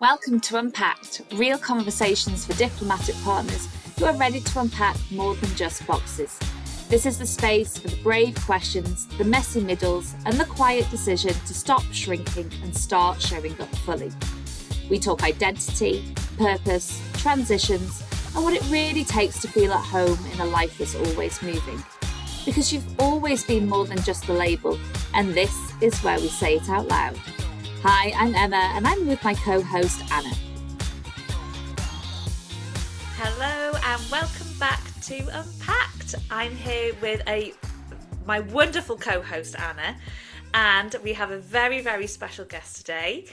Welcome to Unpacked, real conversations for diplomatic partners who are ready to unpack more than just boxes. This is the space for the brave questions, the messy middles, and the quiet decision to stop shrinking and start showing up fully. We talk identity, purpose, transitions, and what it really takes to feel at home in a life that's always moving. Because you've always been more than just the label, and this is where we say it out loud. Hi, I'm Emma, and I'm with my co-host, Anna. Hello, and welcome back to Unpacked. I'm here with my wonderful co-host, Anna, and we have a very, very special guest today.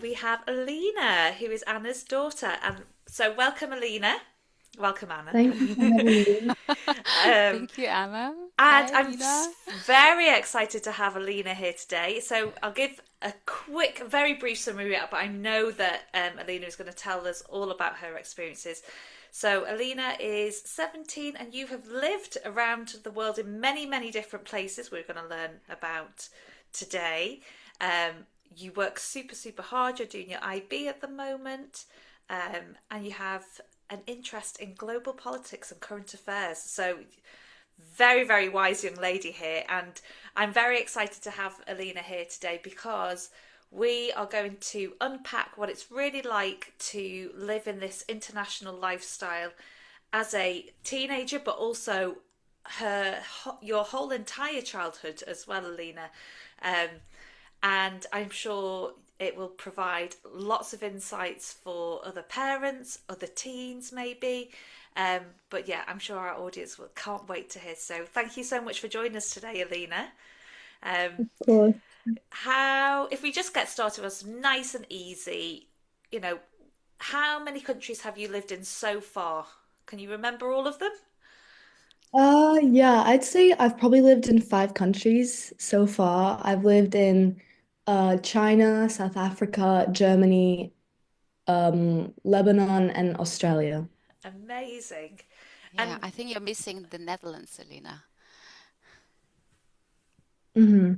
We have Elina, who is Anna's daughter. And so welcome, Elina. Welcome, Anna. Thank you for having me. Thank you, Anna. And Hi, I'm Elina. very excited to have Elina here today. So I'll give a quick, very brief summary, but I know that Elina is going to tell us all about her experiences. So Elina is 17 and you have lived around the world in many, many different places we're going to learn about today. You work super, super hard. You're doing your IB at the moment, and you have an interest in global politics and current affairs. So very, very wise young lady here. And I'm very excited to have Elina here today because we are going to unpack what it's really like to live in this international lifestyle as a teenager, but also your whole entire childhood as well, Elina. And I'm sure it will provide lots of insights for other parents, other teens maybe. But yeah, I'm sure our audience can't wait to hear. So thank you so much for joining us today, Elina. Of course. If we just get started with some nice and easy, how many countries have you lived in so far? Can you remember all of them? Yeah, I'd say I've probably lived in 5 countries so far. I've lived in China, South Africa, Germany, Lebanon, and Australia. Amazing. Yeah, And I think you're missing the Netherlands, Elina. Hmm.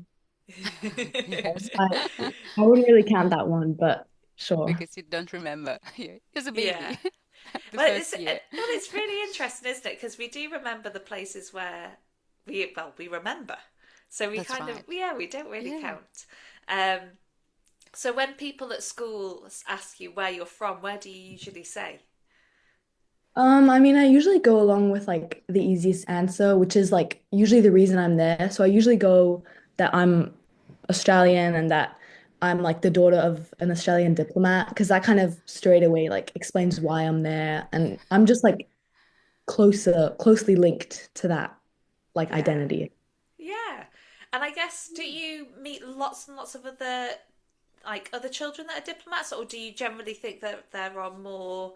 Yes, I wouldn't really count that one, but sure. because you don't remember. You're just a yeah. baby, the Well, first year. it's really interesting, isn't it? Because we do remember the places where we remember. So we That's kind of, right. we don't really Yeah. count. Um, so when people at school ask you where you're from, where do you usually say? I mean, I usually go along with like the easiest answer, which is like usually the reason I'm there. So I usually go that I'm Australian and that I'm like the daughter of an Australian diplomat, because that kind of straight away like explains why I'm there. And I'm just like closely linked to that like Yeah. identity. Yeah. And I guess, do you meet lots and lots of other children that are diplomats, or do you generally think that there are more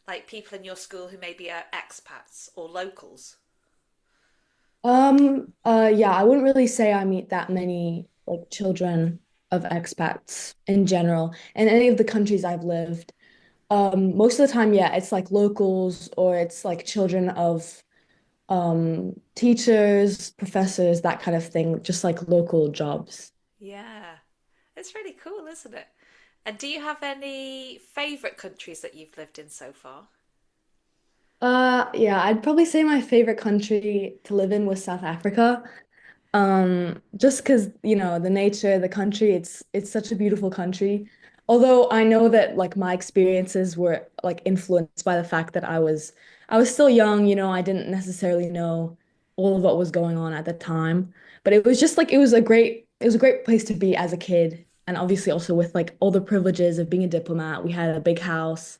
like people in your school who maybe are expats or locals? Yeah, I wouldn't really say I meet that many like children of expats in general. In any of the countries I've lived, most of the time, yeah, it's like locals or it's like children of teachers, professors, that kind of thing, just like local jobs. Yeah. It's really cool, isn't it? And do you have any favourite countries that you've lived in so far? Yeah, I'd probably say my favorite country to live in was South Africa. Just because, the nature, the country, it's such a beautiful country. Although I know that like my experiences were like influenced by the fact that I was still young, I didn't necessarily know all of what was going on at the time. But it was just like it was a great place to be as a kid. And obviously also with like all the privileges of being a diplomat. We had a big house.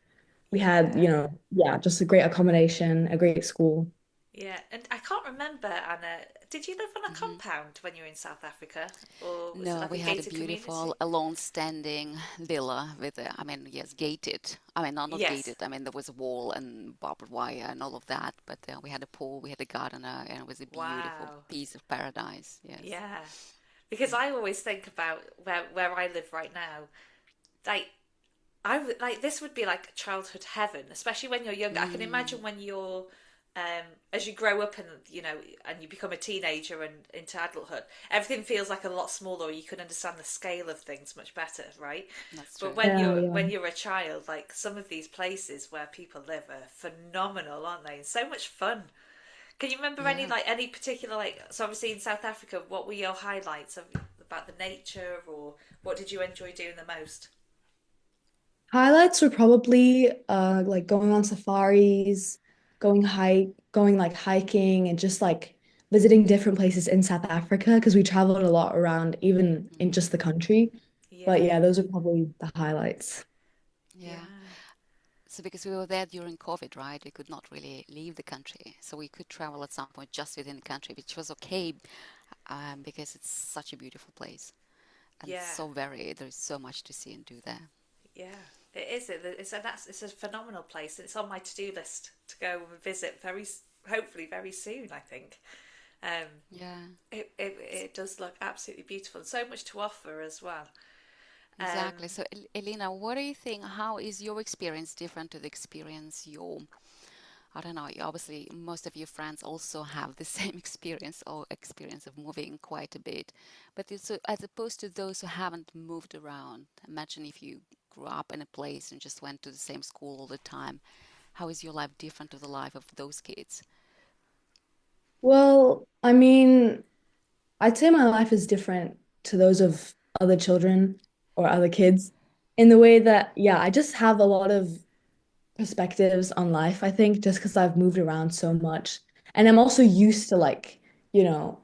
We had, Yeah. yeah, just a great accommodation, a great school. Yeah. And I can't remember, Anna, did you live on a Mhm. compound when you were in South Africa? Or was it No, like a we had a gated beautiful community? alone standing villa with, I mean, yes, gated. I mean, not Yes. gated. I mean, there was a wall and barbed wire and all of that, but we had a pool, we had a gardener, and it was a beautiful Wow. piece of paradise. Yes. Yeah. Because I always think about where I live right now. Like like this would be like childhood heaven, especially when you're younger. I can Mm, imagine when you're as you grow up and and you become a teenager and into adulthood, everything feels like a lot smaller. You can understand the scale of things much better, right? That's But true. Yeah, yeah. when you're a child, like some of these places where people live are phenomenal, aren't they? And so much fun. Can you remember any Yeah. like any particular like? So obviously in South Africa, what were your highlights about the nature, or what did you enjoy doing the most? Highlights were probably like going on safaris, going like hiking and just like visiting different places in South Africa because we traveled a lot around even in just the country. But Yeah, yeah, those are probably the highlights. Yeah. yeah, So because we were there during COVID, right? We could not really leave the country. So we could travel at some point just within the country, which was okay, because it's such a beautiful place and yeah, so varied. There is so much to see and do there. yeah. It is. It's a phenomenal place. It's on my to-do list to go and visit hopefully very soon. I think. Um, Yeah, it does look absolutely beautiful and so much to offer as well. exactly. Um, So Elena, what do you think? How is your experience different to the experience your, I don't know, obviously most of your friends also have the same experience or experience of moving quite a bit. But so as opposed to those who haven't moved around, imagine if you grew up in a place and just went to the same school all the time. How is your life different to the life of those kids? Well, I mean, I'd say my life is different to those of other children or other kids in the way that, yeah, I just have a lot of perspectives on life, I think, just because I've moved around so much. And I'm also used to like,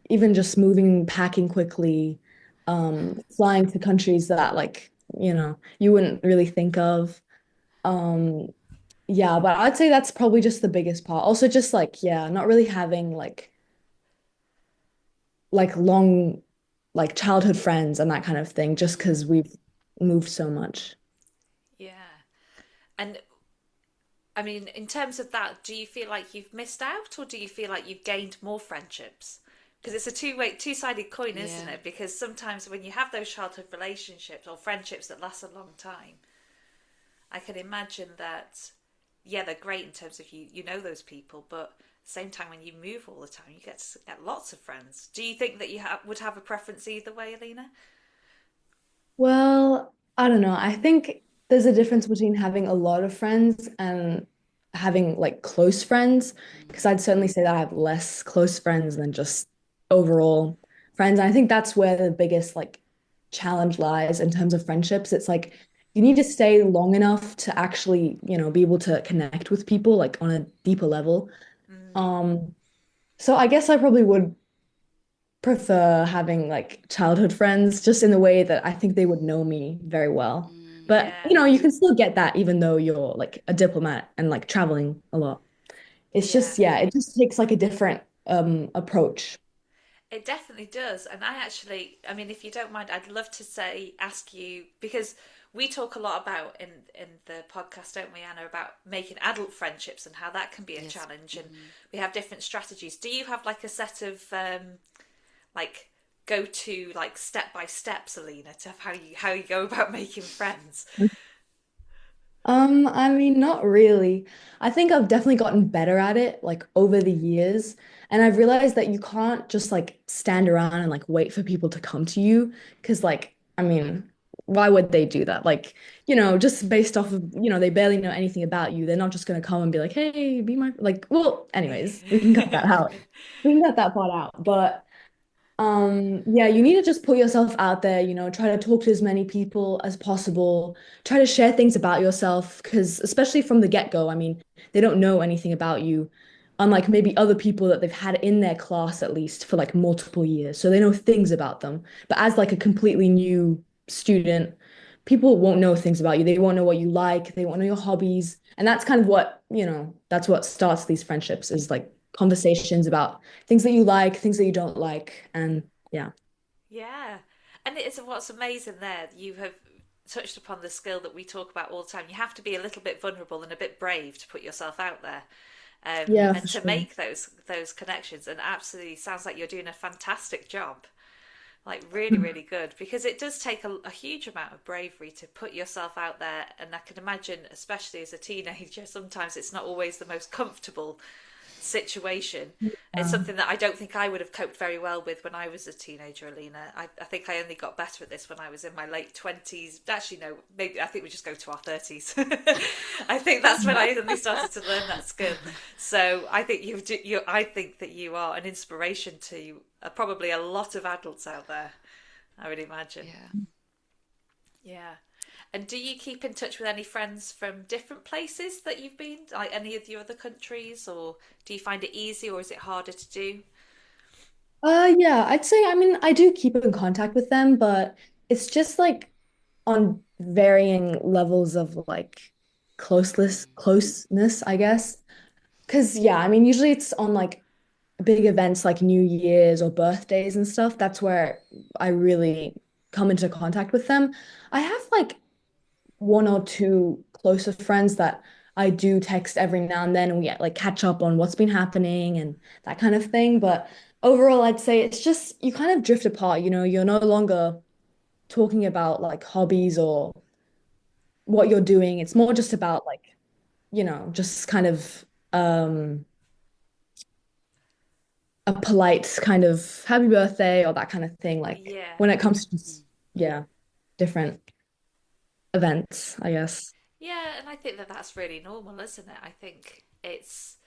even just moving, packing quickly, flying to countries that like, you wouldn't really think of. Um, yeah, but I'd say that's probably just the biggest part. Also just like, yeah, not really having like long like childhood friends and that kind of thing, just because Mm, we've moved so much. yeah, and I mean, in terms of that, do you feel like you've missed out, or do you feel like you've gained more friendships? Because it's a two-sided coin, isn't yeah. it? Because sometimes when you have those childhood relationships or friendships that last a long time, I can imagine that, yeah, they're great in terms of you know those people, but at the same time, when you move all the time, you get lots of friends. Do you think that would have a preference either way, Alina? Well, I don't know. I think there's a difference between having a lot of friends and having like close friends, because Mm, I'd certainly say that I have less close friends than just overall friends. And I think that's where the biggest like challenge lies in terms of friendships. It's like you need to stay long enough to actually, be able to connect with people like on a deeper level. Mm, Um, so I guess I probably would prefer having like childhood friends just in the way that I think they would know me very well. mm, But yeah, you can still get that even though you're like a diplomat and like traveling a lot. It's yeah. just, yeah, it just takes like a different approach. It definitely does. And I mean, if you don't mind, I'd love to ask you, because we talk a lot about in the podcast, don't we, Anna, about making adult friendships and how that can be a yes. challenge. And Mm. we have different strategies. Do you have like a set of like go to like step by steps, Alina, to how you go about making friends? I mean, not really. I think I've definitely gotten better at it like over the years. And I've realized that you can't just like stand around and like wait for people to come to you. Cause like, I mean, why would they do that? Like, just based off of, they barely know anything about you. They're not just gonna come and be like, hey, be my like, well, anyways, we can cut that out. We can cut that part out. But yeah, you need to just put yourself out there, try to talk to as many people as possible, try to share things about yourself, because especially from the get-go, I mean, they don't know anything about you, unlike maybe other people that they've had in their class at least for like multiple years. So they know things about them. But as like a completely new student, people won't know things about you. They won't know what you like, they won't know your hobbies. And that's kind of what, that's what starts these friendships is like conversations about things that you like, things that you don't like, and yeah. Yeah. And it's what's amazing there, you have touched upon the skill that we talk about all the time. You have to be a little bit vulnerable and a bit brave to put yourself out there, Yeah, and for to sure. make those connections. And absolutely sounds like you're doing a fantastic job. Like really, really good, because it does take a huge amount of bravery to put yourself out there. And I can imagine, especially as a teenager, sometimes it's not always the most comfortable situation. It's Yeah. something that I don't think I would have coped very well with when I was a teenager, Alina. I think I only got better at this when I was in my late 20s. Actually, no, maybe I think we just go to our 30s. I think that's when I only started to learn that skill. So I think I think that you are an inspiration to probably a lot of adults out there, I would imagine. Yeah. Yeah. And do you keep in touch with any friends from different places that you've been, like any of your other countries, or do you find it easy or is it harder to do? Yeah, I'd say, I mean, I do keep in contact with them, but it's just like on varying levels of like closeness, I guess. Because yeah, I mean, usually it's on like big events like New Year's or birthdays and stuff. That's where I really come into contact with them. I have like one or two closer friends that I do text every now and then, and we like catch up on what's been happening and that kind of thing. But overall, I'd say it's just you kind of drift apart, you're no longer talking about like hobbies or what you're doing. It's more just about like, just kind of a polite kind of happy birthday or that kind of thing. Like Yeah. when it comes to Mm. just, yeah, different events, I guess. Yeah, and I think that that's really normal, isn't it? I think it's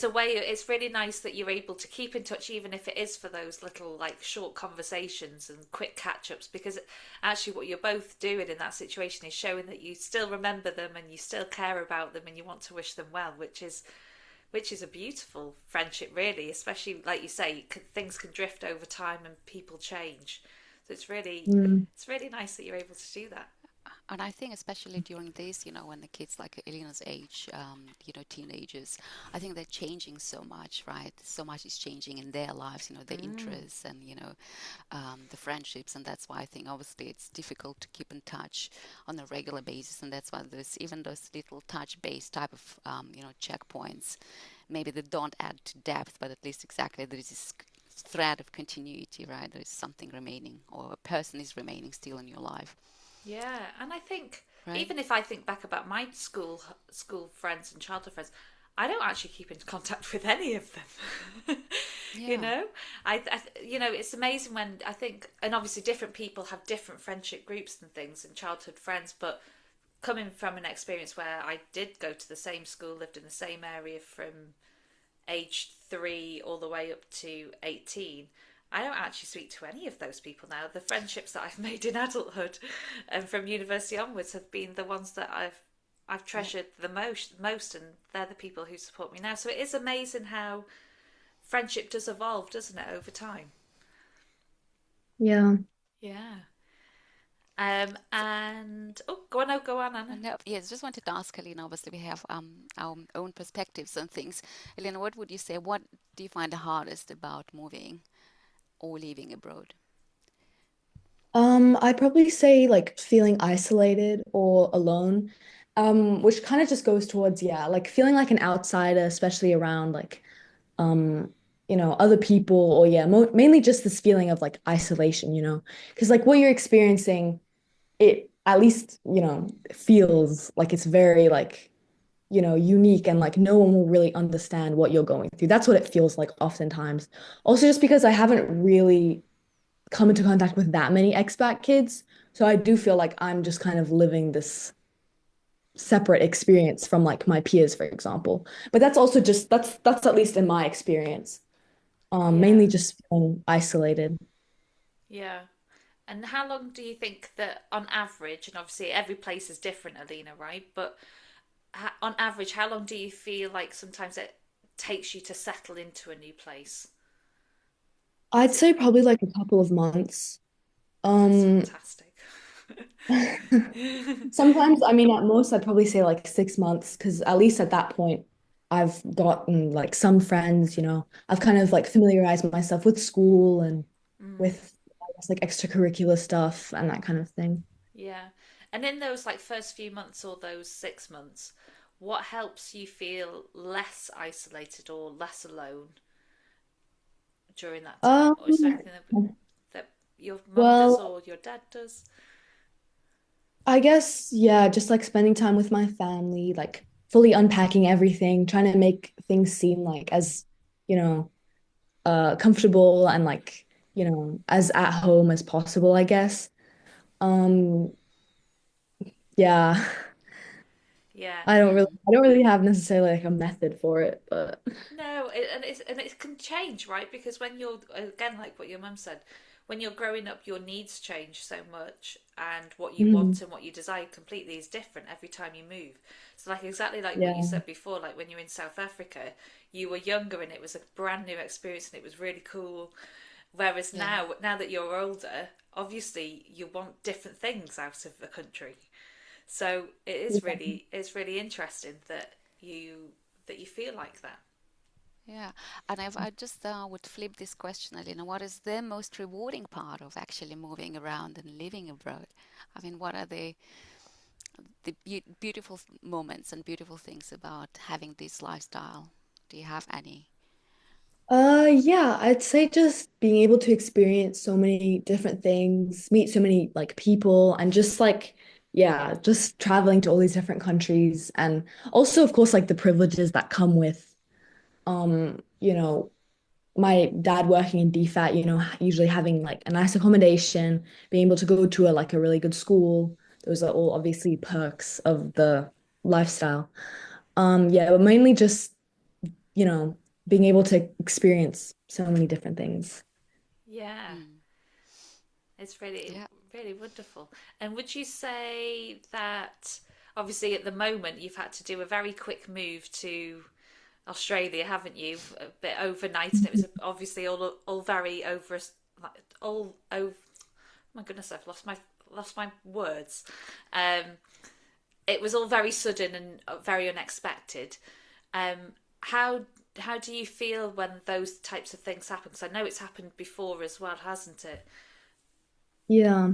a way it's really nice that you're able to keep in touch even if it is for those little like short conversations and quick catch-ups because actually what you're both doing in that situation is showing that you still remember them and you still care about them and you want to wish them well, which is a beautiful friendship really, especially like you say things can drift over time and people change. So Mm. it's really nice that you're able to do that. And I think especially during this, when the kids like Elena's age, teenagers, I think they're changing so much, right? So much is changing in their lives, their Mm. interests and, the friendships. And that's why I think obviously it's difficult to keep in touch on a regular basis. And that's why there's even those little touch-based type of, checkpoints. Maybe they don't add to depth, but at least exactly there is this thread of continuity, right? There is something remaining or a person is remaining still in your life, Yeah, and I think right? even if I think back about my school friends and childhood friends, I don't actually keep in contact with any of them. you Yeah. know, it's amazing when I think, and obviously different people have different friendship groups and things and childhood friends, but coming from an experience where I did go to the same school, lived in the same area from age 3 all the way up to 18, I don't actually speak to any of those people now. The friendships that I've made in adulthood and from university onwards have been the ones that I've Yeah. treasured the most, and they're the people who support me now. So it is amazing how friendship does evolve, doesn't it, over time? Yeah. Yeah. And go on, go on, Anna. No, yes, just wanted to ask Elena. Obviously, we have our own perspectives on things. Elena, what would you say? What do you find the hardest about moving or living abroad? I'd probably say like feeling isolated or alone, which kind of just goes towards, yeah, like feeling like an outsider, especially around like, um, other people, or yeah, mo mainly just this feeling of like isolation, because like what you're experiencing, it at least, feels like it's very like, unique and like no one will really understand what you're going through. That's what it feels like oftentimes. Also, just because I haven't really come into contact with that many expat kids. So I do feel like I'm just kind of living this separate experience from like my peers, for example. But that's also just that's at least in my experience. Yeah, Mainly just feeling isolated. yeah. And how long do you think that, on average, and obviously every place is different, Alina, right? But on average, how long do you feel like sometimes it takes you to settle into a new place? I'd Is it? say probably like a couple of months. That's Um, fantastic. Sometimes, I mean, at most, I'd probably say like 6 months, because at least at that point, I've gotten like some friends, I've kind of like familiarized myself with school and Mm, with, I guess, like extracurricular stuff and that kind of thing. yeah. And in those like first few months or those 6 months, what helps you feel less isolated or less alone during that time? Um, Or is there anything that your mum does well, or your dad does? I guess, yeah, just like spending time with my family, like fully unpacking everything, trying to make things seem like as, you know, comfortable and like, as at home as possible, I guess. Um, yeah, Yeah. I don't really have necessarily like a method for it, but No, and it can change, right? Because when you're again, like what your mum said, when you're growing up, your needs change so much, and what you mm, want and what you desire completely is different every time you move. So, like exactly like what you yeah, said before, like when you're in South Africa, you were younger and it was a brand new experience and it was really cool. Whereas Yeah. now that you're older, obviously you want different things out of the country. So it's really interesting that you feel like that. Yeah, and if I just would flip this question, Elena, what is the most rewarding part of actually moving around and living abroad? I mean, what are the beautiful moments and beautiful things about having this lifestyle? Do you have any? yeah, I'd say just being able to experience so many different things, meet so many like people, and just like, yeah, just traveling to all these different countries, and also, of course, like the privileges that come with, you know, my dad working in DFAT, usually having like a nice accommodation, being able to go to a really good school. Those are all obviously perks of the lifestyle. Yeah, but mainly just, you know, being able to experience so many different things. Yeah, Mm, it's really, yeah. really wonderful. And would you say that obviously at the moment you've had to do a very quick move to Australia, haven't you? A bit overnight, and it was obviously all very over, like all over. My goodness, I've lost my words. Um, it was all very sudden and very unexpected. Um, how how do you feel when those types of things happen? Because I know it's happened before as well, hasn't it? Yeah.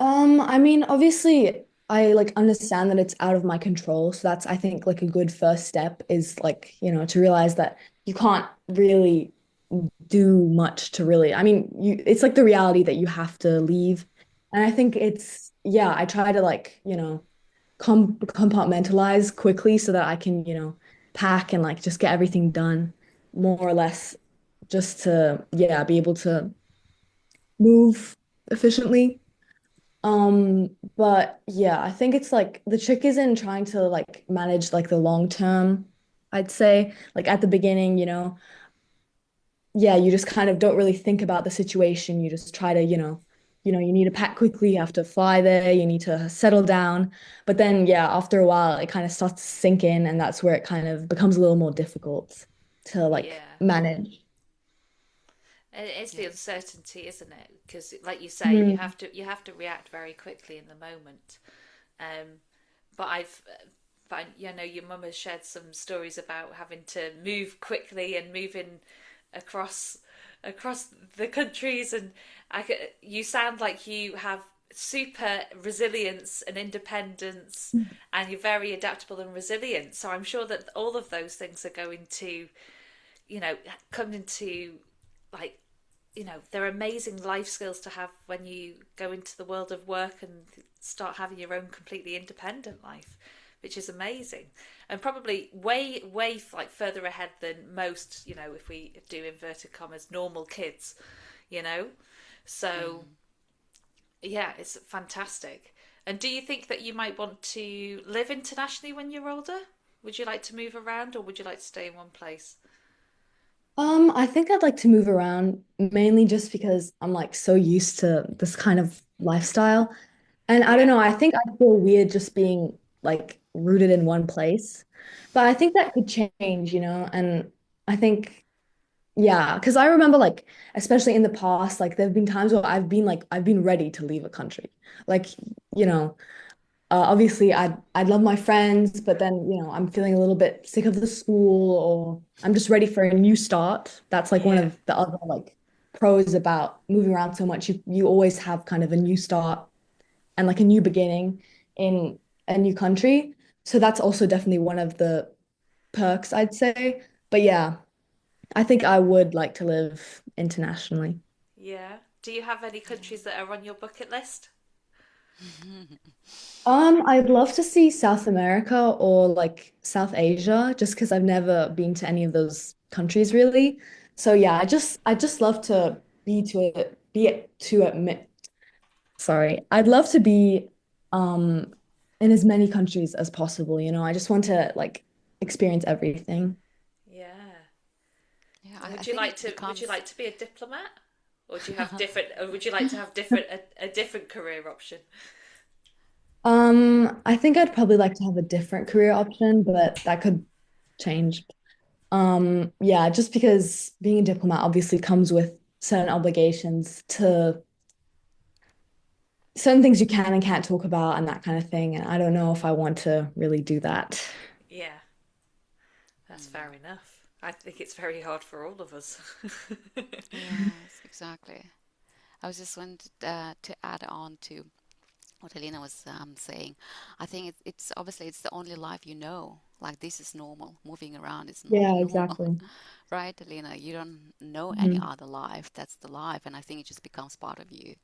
I mean, obviously, I like understand that it's out of my control. So that's, I think, like a good first step is like, to realize that you can't really do much to really, I mean, it's like the reality that you have to leave. And I think yeah, I try to like, compartmentalize quickly so that I can, pack and like just get everything done more or less just to, yeah, be able to move efficiently. But yeah, I think it's like the trick is in trying to like manage like the long term, I'd say. Like at the beginning, yeah, you just kind of don't really think about the situation. You just try to, you need to pack quickly, you have to fly there, you need to settle down. But then yeah, after a while it kind of starts to sink in and that's where it kind of becomes a little more difficult to like Yeah. manage. It's the Yeah. uncertainty, isn't it? Because, like you say, Mm. you have to react very quickly in the moment. Um, but you know, your mum has shared some stories about having to move quickly and moving across across the countries, and you sound like you have super resilience and independence, and you're very adaptable and resilient. So I'm sure that all of those things are going to, you know, come into like they're amazing life skills to have when you go into the world of work and start having your own completely independent life, which is amazing and probably way like further ahead than most, if we do inverted commas normal kids, you know. So Mm. yeah, it's fantastic. And do you think that you might want to live internationally when you're older? Would you like to move around or would you like to stay in one place? I think I'd like to move around mainly just because I'm like so used to this kind of lifestyle. And I don't Yeah. know, I think I feel weird just being like rooted in one place. But I think that could change, and I think, yeah, because I remember like, especially in the past, like there have been times where I've been ready to leave a country. Like, you know, obviously I'd love my friends, but then, I'm feeling a little bit sick of the school or I'm just ready for a new start. That's like one Yeah. of the other like pros about moving around so much. You always have kind of a new start and like a new beginning in a new country. So that's also definitely one of the perks, I'd say. But yeah, I think I would like to live internationally. Yeah. Do you have any countries that are on your bucket list? I'd love to see South America or like South Asia, just because I've never been to any of those countries really. So yeah, I just love to admit sorry. I'd love to be in as many countries as possible, you know. I just want to like experience everything. Yeah. Yeah, And I would you think like it to becomes be a diplomat? Or do you have different or would you like to have different a different career option? I think I'd probably like to have a different career option, but that could change. Yeah, just because being a diplomat obviously comes with certain obligations to certain things you can and can't talk about and that kind of thing. And I don't know if I want to really do that. Yeah, that's mm, fair enough. I think it's very hard for all of us. yes, exactly. I was just wanted to add on to what Elena was saying. I think it's obviously it's the only life you know. Like this is normal. Moving around is Yeah, normal, exactly. right, Elena? You don't know any Mhm. other life. That's the life, and I think it just becomes part of you.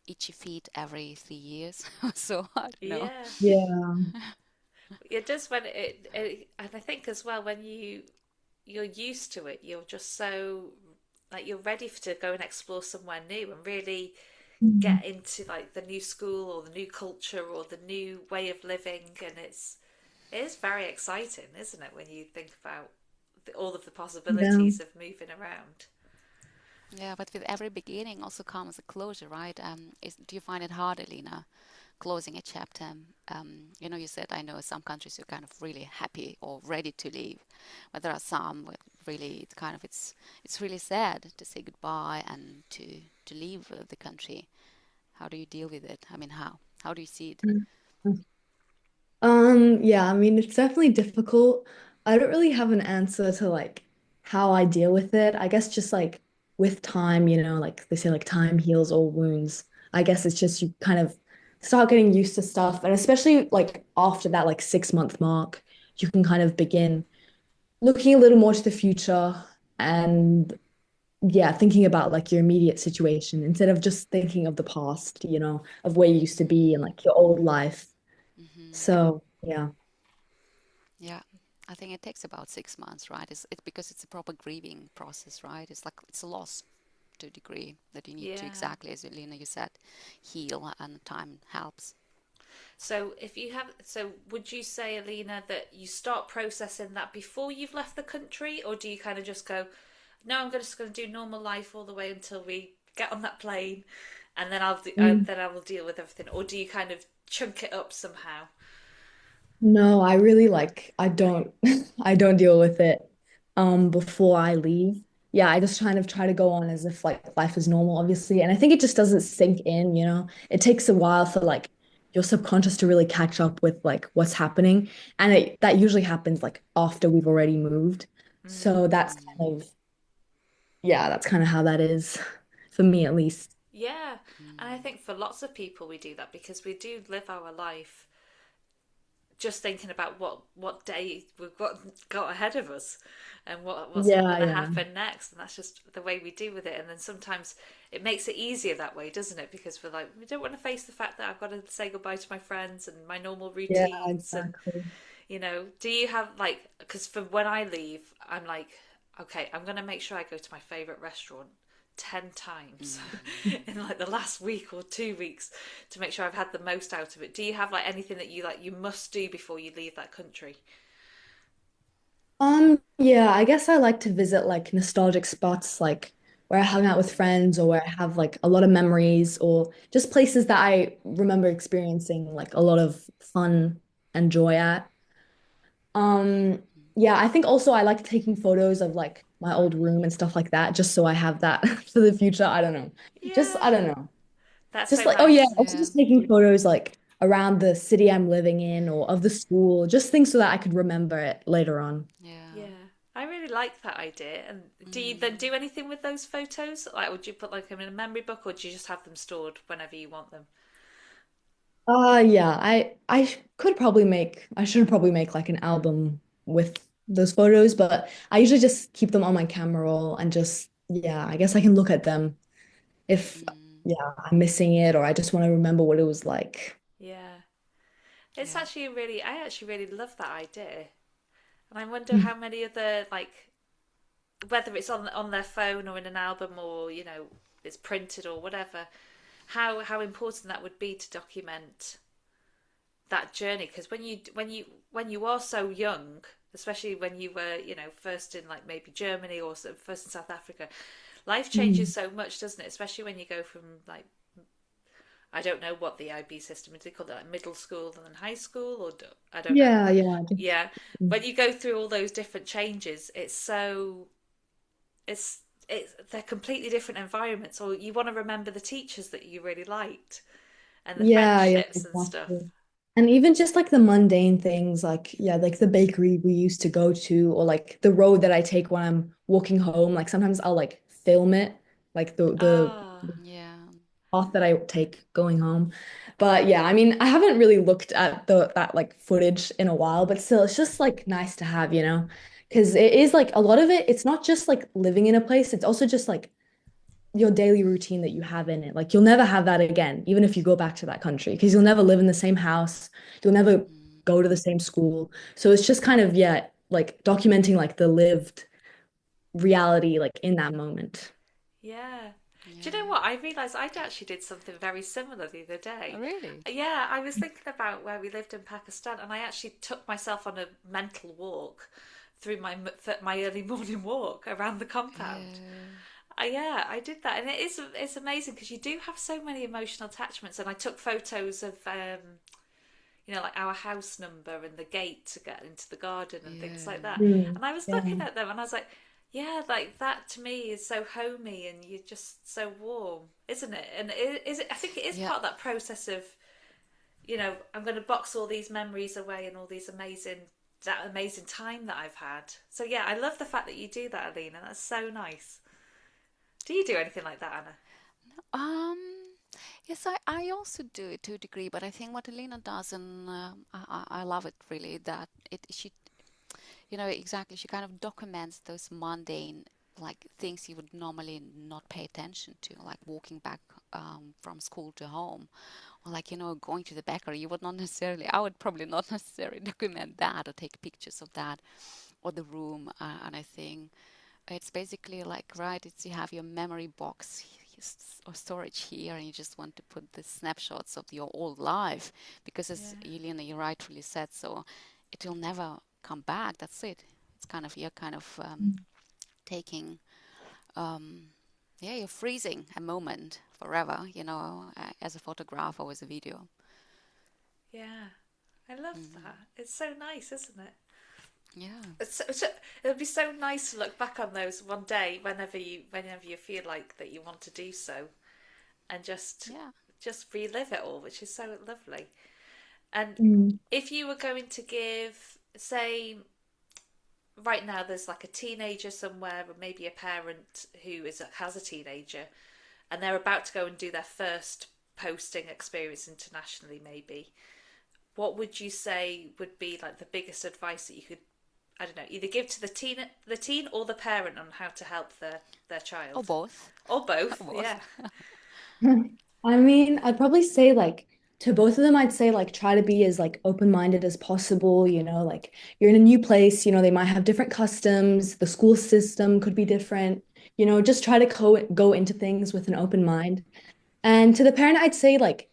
Itchy feet every 3 years. So I don't know. Yeah, Yeah, it does when and I think as well when you're used to it, you're just so like you're ready to go and explore somewhere new and really Mhm. get into like the new school or the new culture or the new way of living, and it is very exciting, isn't it, when you think about all of the Yeah. possibilities of moving around. Yeah, but with every beginning also comes a closure, right? Do you find it hard, Elena, closing a chapter? You said I know some countries you're kind of really happy or ready to leave, but there are some where really it's really sad to say goodbye and to leave the country. How do you deal with it? I mean, how do you see it? Yeah, I mean, it's definitely difficult. I don't really have an answer to like how I deal with it. I guess just like with time, you know, like they say like time heals all wounds. I guess it's just you kind of start getting used to stuff. And especially like after that like 6 month mark, you can kind of begin looking a little more to the future and yeah, thinking about like your immediate situation instead of just thinking of the past, you know, of where you used to be and like your old life. Mm-hmm. So yeah. Yeah, I think it takes about 6 months, right? It's because it's a proper grieving process, right? It's like it's a loss to a degree that you need to Yeah. exactly as Lena you said, heal, and time helps. So would you say, Alina, that you start processing that before you've left the country, or do you kind of just go, no, just going to do normal life all the way until we get on that plane, and then I will deal with everything, or do you kind of chunk it up somehow? No, I really like I don't I don't deal with it before I leave. Yeah, I just kind of try to go on as if like life is normal, obviously. And I think it just doesn't sink in, you know. It takes a while for like your subconscious to really catch up with like what's happening. And that usually happens like after we've already moved. So that's Mm, kind of yeah, that's kind of how that is for me at least. Yeah, and I mm, think for lots of people we do that because we do live our life just thinking about what day we've got ahead of us and what's Yeah, going to yeah. happen next, and that's just the way we deal with it. And then sometimes it makes it easier that way, doesn't it, because we're like, we don't want to face the fact that I've got to say goodbye to my friends and my normal Yeah, routines. And exactly. do you have like, because for when I leave, I'm like, okay, I'm going to make sure I go to my favorite restaurant 10 times mm. in like the last week or 2 weeks to make sure I've had the most out of it. Do you have like anything that you must do before you leave that country? Yeah, I guess I like to visit like nostalgic spots like where I hung out with friends or where I have like a lot of memories or just places that I remember experiencing like a lot of fun and joy at. Um, yeah, I think also I like taking photos of like my old room and stuff like that just so I have that for the future. I don't know. Just Yeah, I don't know. that's Just so like oh yeah, nice. also Yeah, just taking photos like around the city I'm living in or of the school, just things so that I could remember it later on. yeah. Yeah, I really like that idea. And do you then Mm. do anything with those photos? Like, would you put like them in a memory book, or do you just have them stored whenever you want them? Yeah, I should probably make like an album with those photos, but I usually just keep them on my camera roll and just yeah, I guess I can look at them if Mm. yeah, I'm missing it or I just want to remember what it was like. Yeah. It's Yeah. actually really, I actually really love that idea. And I wonder Mm. how many other, like, whether it's on their phone or in an album or, it's printed or whatever, how important that would be to document that journey. Because when you are so young, especially when you were, first in like maybe Germany or first in South Africa, life changes Mm. so much, doesn't it? Especially when you go from like, I don't know what the IB system is. They call it like middle school and then high school, or I don't know. Yeah, yeah. Yeah, when you go through all those different changes, it's they're completely different environments. Or you want to remember the teachers that you really liked and the Yeah, yeah, friendships and stuff. exactly. And even just like the mundane things, like, yeah, like the bakery we used to go to, or like the road that I take when I'm walking home. Like sometimes I'll like film it, like Ah, the Yeah. path that I take going home. But yeah, I mean, I haven't really looked at the that like footage in a while, but still, it's just like nice to have, you know? Because it is like a lot of it, it's not just like living in a place, it's also just like your daily routine that you have in it. Like you'll never have that again, even if you go back to that country, because you'll never live in the same house. You'll never Mm. go to the same school. So it's just kind of, yeah, like documenting like the lived reality like in that moment. yeah. Do you know Yeah. what? I realised I actually did something very similar the other Oh, day. really? Yeah, I was thinking about where we lived in Pakistan, and I actually took myself on a mental walk through my early morning walk around the compound. Yeah. Yeah, I did that, and it's amazing because you do have so many emotional attachments. And I took photos of like our house number and the gate to get into the garden and things like Yeah. that. Mm. And I was Yeah. looking at them, and I was like, yeah, like that to me is so homey, and you're just so warm, isn't it? And I think it is Yeah. part of that process of, I'm going to box all these memories away and all these that amazing time that I've had. So yeah, I love the fact that you do that, Alina. That's so nice. Do you do anything like that, Anna? Um, yes, I also do it to a degree, but I think what Elena does, and I love it really, that she, exactly, she kind of documents those mundane, like things you would normally not pay attention to, like walking back from school to home, or like, going to the bakery. You would not necessarily, I would probably not necessarily document that or take pictures of that or the room. And I think it's basically like, right, it's you have your memory box or storage here, and you just want to put the snapshots of your old life because, as Yeah. Elena, you rightfully said, so it will never come back. That's it. It's kind of you're kind of taking, um, yeah, you're freezing a moment forever, as a photograph or as a video. Yeah. I love Mm. that. It's so nice, isn't it? Yeah, It would be so nice to look back on those one day whenever you feel like that you want to do so, and yeah. just relive it all, which is so lovely. And Mm. if you were going to give, say, right now there's like a teenager somewhere, or maybe a parent who has a teenager, and they're about to go and do their first posting experience internationally, maybe. What would you say would be like the biggest advice that you could, I don't know, either give to the teen or the parent on how to help their Or child, both. or both? Both. Yeah, I mean, I'd probably say like to both of them, I'd say like try to be as like open-minded as possible, like you're in a new place, they might have different customs, the school system could be different, just try to go into things with an open mind. And to the parent, I'd say like,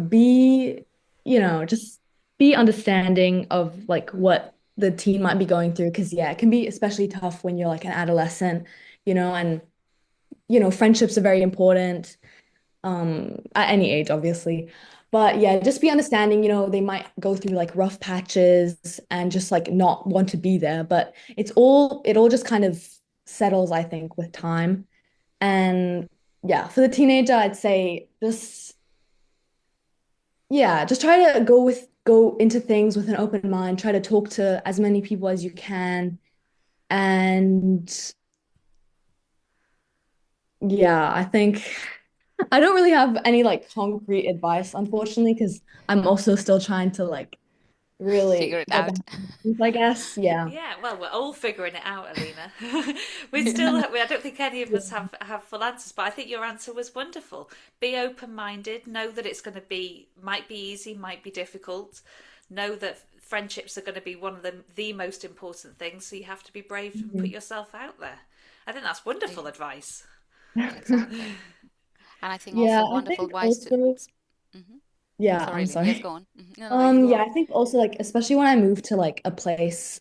be, just be understanding of like what the teen might be going through. Because yeah, it can be especially tough when you're like an adolescent, and friendships are very important at any age, obviously. But yeah, just be understanding, they might go through like rough patches and just like not want to be there. But it all just kind of settles, I think, with time. And yeah, for the teenager, I'd say just try to go into things with an open mind, try to talk to as many people as you can. And yeah, I think I don't really have any like concrete advice, unfortunately, because I'm also still trying to like really Figure it get out. back to things, I guess. Yeah. Yeah, well, we're all figuring it out, Alina. We Yeah. still, I don't think any of us have full answers, but I think your answer was wonderful. Be open-minded. Know that it's going to be, might be easy, might be difficult. Know that friendships are going to be one of the most important things. So you have to be brave and put Mhm. yourself out there. I think that's wonderful advice. Exactly. And I think Yeah, also I wonderful think advice to. also, Mhm. yeah, Sorry, I'm Lynn. Yes, sorry. go on. No, no, no, you go Yeah, on. I think also like especially when I moved to like a place,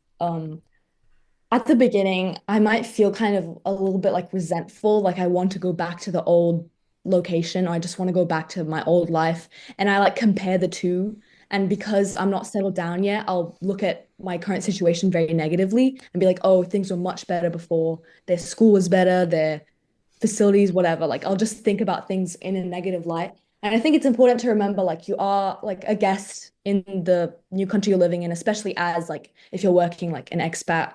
at the beginning, I might feel kind of a little bit like resentful, like I want to go back to the old location, or I just want to go back to my old life. And I like compare the two. And because I'm not settled down yet, I'll look at my current situation very negatively and be like, oh, things were much better before. Their school was better, their facilities, whatever. Like I'll just think about things in a negative light. And I think it's important to remember like you are like a guest in the new country you're living in, especially as like if you're working like an expat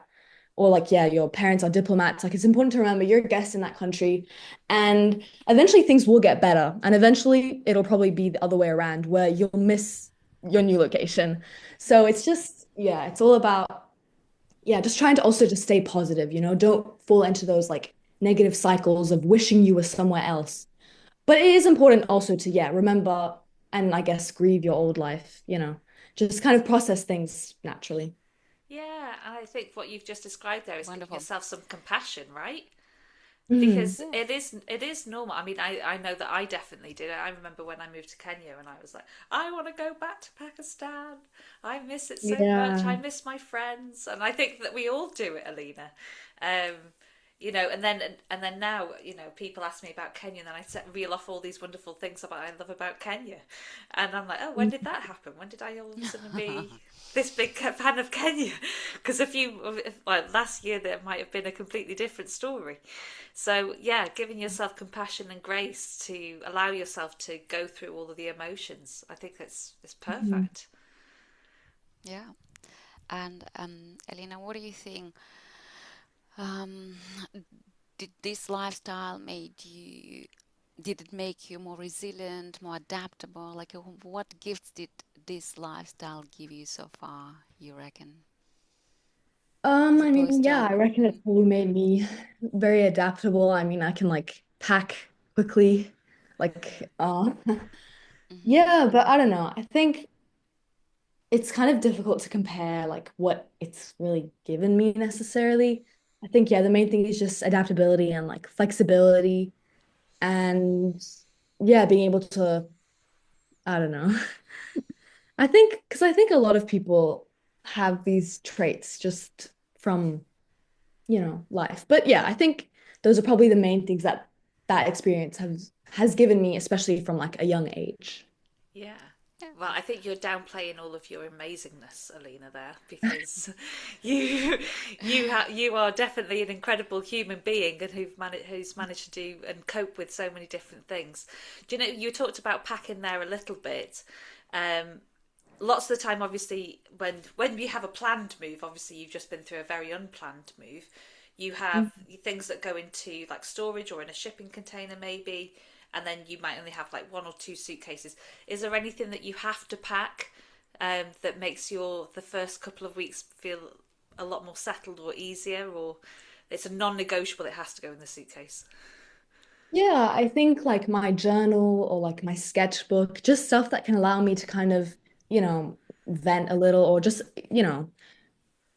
or like yeah, your parents are diplomats. Like it's important to remember you're a guest in that country and eventually things will get better. And eventually it'll probably be the other way around where you'll miss your new location. So it's just yeah, it's all about yeah, just trying to also just stay positive, don't fall into those like negative cycles of wishing you were somewhere else. But it is important also to, yeah, remember and I guess grieve your old life, just kind of process things naturally. Yeah, and I think what you've just described there is giving Wonderful. yourself some compassion, right? Mhm. Because Yeah. it is normal. I mean, I know that I definitely did it. I remember when I moved to Kenya and I was like, I want to go back to Pakistan. I miss it so much. Yeah. I miss my friends, and I think that we all do it, Alina. Um, and then now, people ask me about Kenya, and then reel off all these wonderful things about I love about Kenya, and I'm like, oh, when did that happen? When did I all of a sudden be this big fan of Kenya? Because well, last year there might have been a completely different story. So yeah, giving yourself compassion and grace to allow yourself to go through all of the emotions, I think it's Mhm. perfect. Yeah. And Elena, what do you think? Um, did this lifestyle made you, did it make you more resilient, more adaptable? Like, what gifts did this lifestyle give you so far, you reckon? As I mean, opposed yeah, to, I reckon it probably made me very adaptable. I mean, I can like pack quickly, like, mm-hmm, yeah, but I don't know. I think it's kind of difficult to compare like what it's really given me necessarily. I think, yeah, the main thing is just adaptability and like flexibility and yeah, being able to, I don't know. because I think a lot of people have these traits just from, life. But yeah, I think those are probably the main things that that experience has given me, especially from like a young age. Yeah. yeah, Well, I think you're downplaying all of your amazingness, Alina, there, because you you are definitely an incredible human being and who's managed to do and cope with so many different things. Do you know you talked about packing there a little bit. Um, Lots of the time, obviously, when you have a planned move, obviously you've just been through a very unplanned move. You have things that go into like storage or in a shipping container, maybe, and then you might only have like one or two suitcases. Is there anything that you have to pack that makes the first couple of weeks feel a lot more settled or easier, or it's a non-negotiable? It has to go in the suitcase. Yeah, I think like my journal or like my sketchbook, just stuff that can allow me to kind of, vent a little or just,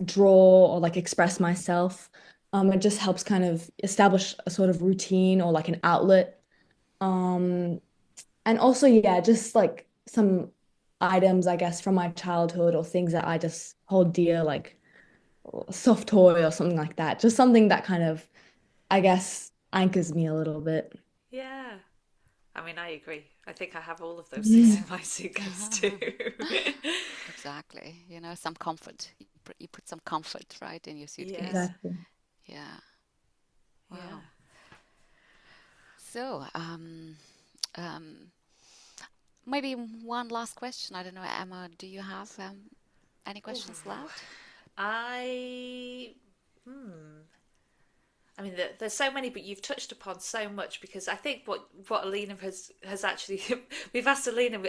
draw or like express myself. It just helps kind of establish a sort of routine or like an outlet. Um, and also, yeah, just like some items, I guess, from my childhood or things that I just hold dear, like a soft toy or something like that. Just something that kind of, I guess, anchors me a little bit. Yeah. I mean, I agree. I think I have all of those things yeah. in my suitcase too. Exactly. Some comfort. You put some comfort, right, in your Yeah, suitcase. Exactly. Yeah. yeah. Wow. So, um, maybe one last question. I don't know, Emma, do you have any Ooh, questions left? I, hmm. I mean, there's so many, but you've touched upon so much because I think what Alina has actually we've asked Alina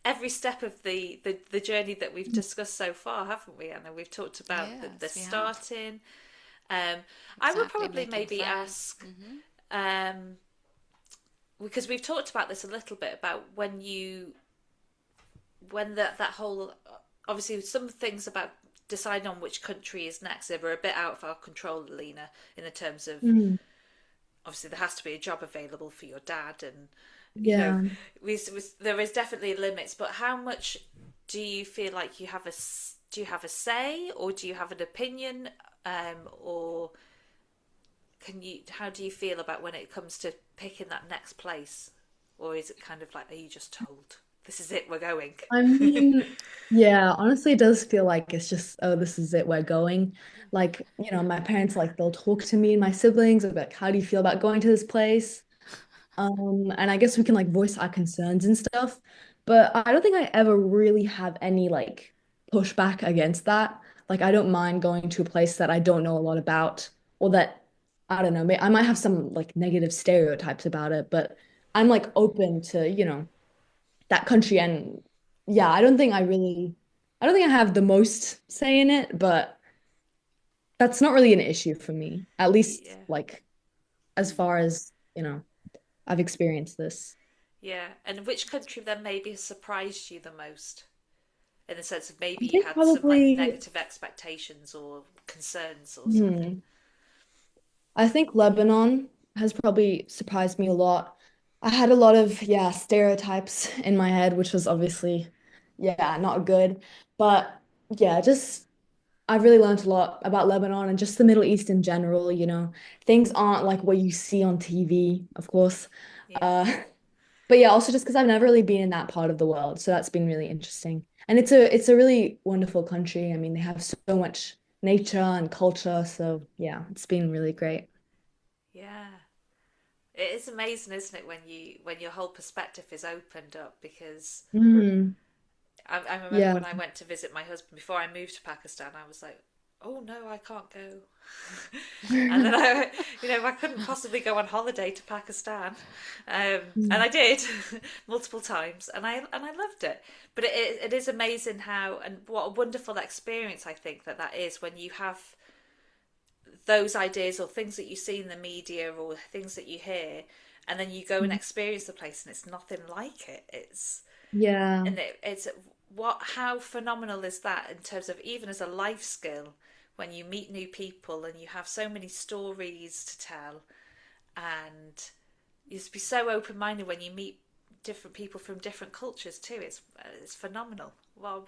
every step of the journey that we've discussed so far, haven't we, Anna? We've talked about the Yes, we have. starting. I would Exactly, probably making maybe friends. ask um, because we've talked about this a little bit about when that whole obviously some things about deciding on which country is next, they were a bit out of our control, Alina, in the terms of Mm, obviously there has to be a job available for your dad, and yeah. there is definitely limits. But how much do you feel like do you have a say, or do you have an opinion, or can you how do you feel about when it comes to picking that next place, or is it kind of like, are you just told this is it, we're going? I mean, yeah, honestly, it does feel like it's just, oh, this is it, we're going. Like, my parents, like, they'll talk to me and my siblings, they'll be like, how do you feel about going to this place? And I guess we can like voice our concerns and stuff. But I don't think I ever really have any like pushback against that. Like, I don't mind going to a place that I don't know a lot about, or that I don't know, I might have some like negative stereotypes about it, but I'm like open to, that country. And yeah, I don't think I have the most say in it, but that's not really an issue for me, at least Yeah. like as far as, I've experienced this. Yeah, and which country then maybe has surprised you the most? In the sense of maybe I you think had some like probably, negative expectations or concerns or something. hmm, I think Lebanon has probably surprised me a lot. I had a lot of, yeah, stereotypes in my head, which was obviously, yeah, not good. But yeah, just I've really learned a lot about Lebanon and just the Middle East in general, Things aren't like what you see on TV, of course. Yeah. Uh, but yeah, also just because I've never really been in that part of the world, so that's been really interesting. And it's a really wonderful country. I mean, they have so much nature and culture, so yeah, it's been really great. Yeah. It is amazing, isn't it, when your whole perspective is opened up because Mm, I remember yeah. when I went to visit my husband before I moved to Pakistan, I was like, oh no, I can't go. And then I couldn't possibly go on holiday to Pakistan, and I did multiple times, and I loved it. But it is amazing how and what a wonderful experience I think that is when you have those ideas or things that you see in the media or things that you hear, and then you go and experience the place, and it's nothing like it. Yeah. It's what how phenomenal is that in terms of even as a life skill when you meet new people and you have so many stories to tell, and you just be so open minded when you meet different people from different cultures too. It's phenomenal. What a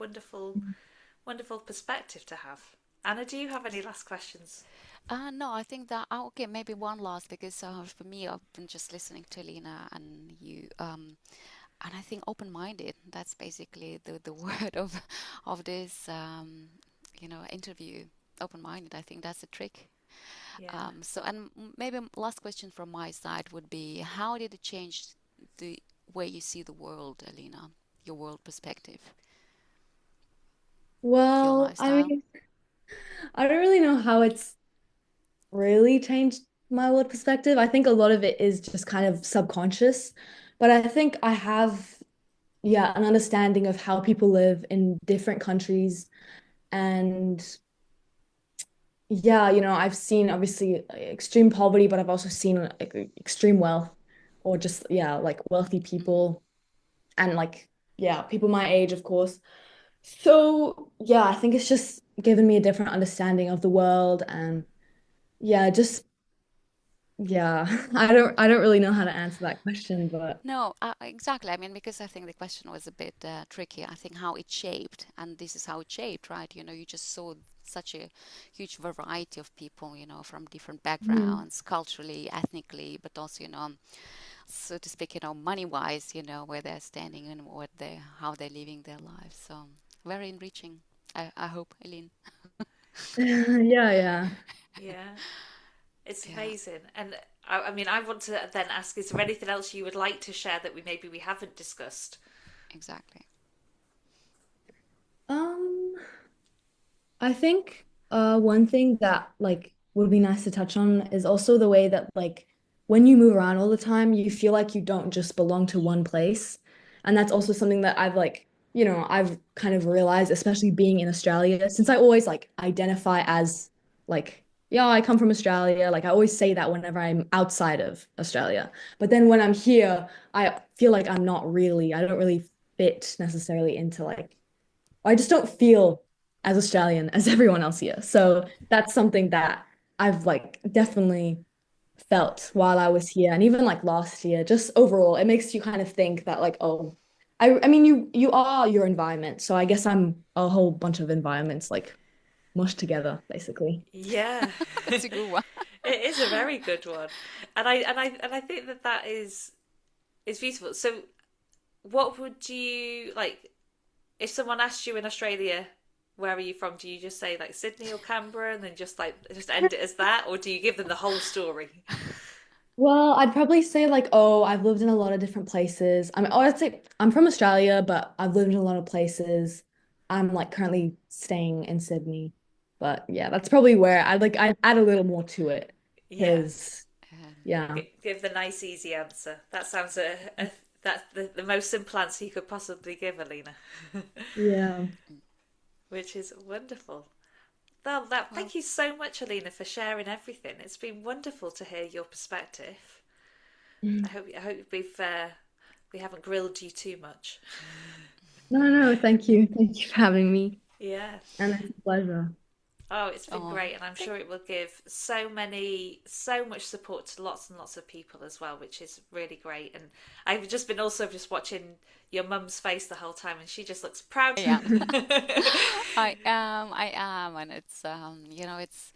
wonderful perspective to have. Anna, do you have any last questions? No, I think that okay, maybe one last because for me, I've been just listening to Lena and you, and I think open-minded. That's basically the word of this interview. Open-minded. I think that's a trick. Yeah. So, and maybe last question from my side would be, how did it change the way you see the world, Elina? Your world perspective, your Well, I lifestyle? mean, I don't really know how it's really changed my world perspective. I think a lot of it is just kind of subconscious, but I think I have, yeah, an understanding of how people live in different countries. And yeah, I've seen obviously extreme poverty, but I've also seen like extreme wealth or just, yeah, like wealthy Mm. people and like, yeah, people my age, of course. So, yeah, I think it's just given me a different understanding of the world and yeah, just yeah, I don't really know how to answer that question, but No, exactly. I mean, because I think the question was a bit tricky. I think how it shaped, and this is how it shaped, right? You just saw such a huge variety of people, from different mhm. backgrounds, culturally, ethnically, but also, so to speak, money-wise, where they're standing and how they're living their lives. So very enriching. I hope, Eileen. Yeah, yeah. Yeah. It's Yeah, amazing. And I mean, I want to then ask, is there anything else you would like to share that we haven't discussed? exactly. Um, I think one thing that like would be nice to touch on is also the way that like when you move around all the time, you feel like you don't just belong to one place. And that's also something that I've like, I've kind of realized, especially being in Australia, since I always like identify as like, yeah, I come from Australia. Like I always say that whenever I'm outside of Australia. But then when I'm here, I feel like I don't really fit necessarily into like I just don't feel as Australian as everyone else here. So that's something that I've like definitely felt while I was here and even like last year. Just overall, it makes you kind of think that like, oh, I mean you are your environment. So I guess I'm a whole bunch of environments like mushed together, basically. Yeah. That's a good one. It is a very good one. And I think that that is beautiful. So what would you like if someone asked you in Australia, where are you from? Do you just say like Sydney or Canberra and then just end it as that, or do you give them the whole story? Well, I'd probably say like, oh, I've lived in a lot of different places. I'd say I'm from Australia, but I've lived in a lot of places. I'm like currently staying in Sydney. But yeah, that's probably where I'd add a little more to it. Yeah. Because yeah. Give the nice easy answer. That sounds that's the most simple answer you could possibly give, Alina. Yeah. Which is wonderful. That Well, thank you so much, Alina, for sharing everything. It's been wonderful to hear your perspective. I hope we haven't grilled you too much. No, no, thank you. Thank you for having me. Yeah. And it's a pleasure. Oh, it's been oh, great, and I'm sure it will give so much support to lots and lots of people as well, which is really great. And I've just been also just watching your mum's face the whole time, and she just looks proud. yeah. I am, and it's it's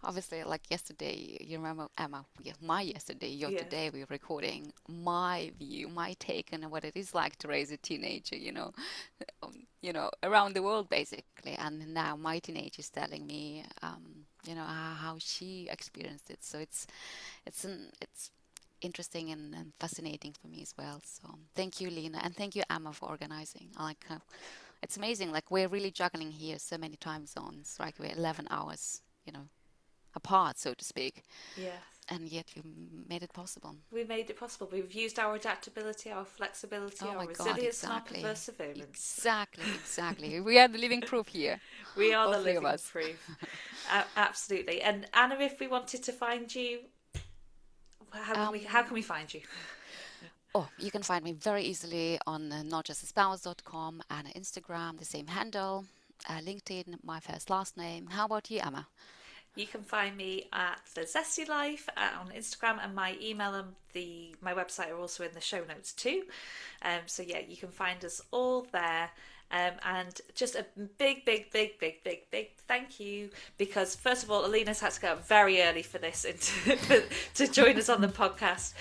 obviously like yesterday. You remember Emma? Yeah, my yesterday, your Yeah, today. We're recording my view, my take on what it is like to raise a teenager. Around the world basically. And now my teenager is telling me, how she experienced it. So it's interesting and fascinating for me as well. So thank you, Lena, and thank you, Emma, for organizing. It's amazing. Like we're really juggling here so many time zones. Like we're 11 hours, apart, so to speak, yeah. and yet you made it possible. We made it possible. We've used our adaptability, our flexibility, Oh our my God, resilience, and our exactly. perseverance. Exactly. We are the living proof here, We are all the three of living us. proof. Absolutely. And Anna, if we wanted to find you, how can we find you? Oh, you can find me very easily on notjustaspouse.com and Instagram, the same handle, LinkedIn, my first last name. How about you, Emma? You can find me at the Zesty Life on Instagram, and my email and my website are also in the show notes too. So yeah, you can find us all there. And just a big thank you, because first of all, Alina's had to get up very early for this and to join us on the podcast,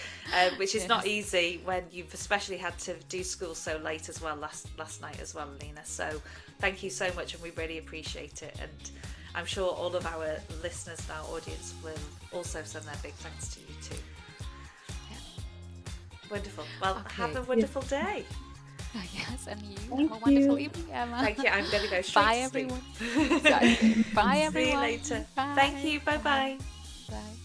which is not Yes. easy when you've especially had to do school so late as well last night as well, Alina. So thank you so much, and we really appreciate it. And I'm sure all of our listeners and our audience will also send their big thanks to you too. Yeah. Wonderful. Well, have Okay. a wonderful day. Yes, and you Thank have a wonderful you. evening, Emma. Thank you. I'm going to go straight Bye, to sleep. everyone. Exactly. Bye, See you everyone. later. Bye. Thank you. Bye bye. Bye.